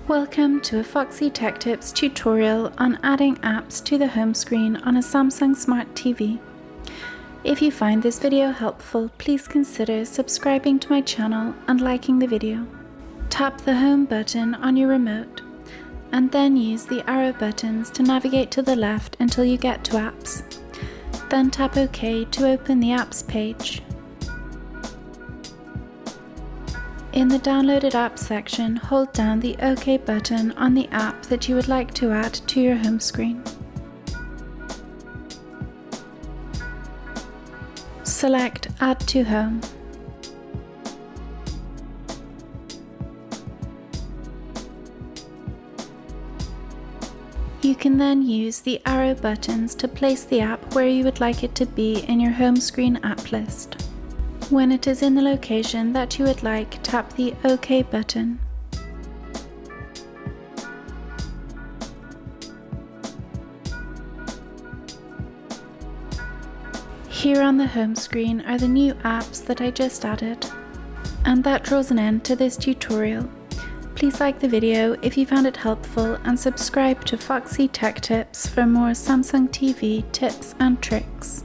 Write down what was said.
Welcome to a Foxy Tech Tips tutorial on adding apps to the home screen on a Samsung Smart TV. If you find this video helpful, please consider subscribing to my channel and liking the video. Tap the Home button on your remote and then use the arrow buttons to navigate to the left until you get to Apps. Then tap OK to open the Apps page. In the Downloaded Apps section, hold down the OK button on the app that you would like to add to your home screen. Select Add to Home. You can then use the arrow buttons to place the app where you would like it to be in your home screen app list. When it is in the location that you would like, tap the OK button. Here on the home screen are the new apps that I just added. And that draws an end to this tutorial. Please like the video if you found it helpful and subscribe to Foxy Tech Tips for more Samsung TV tips and tricks.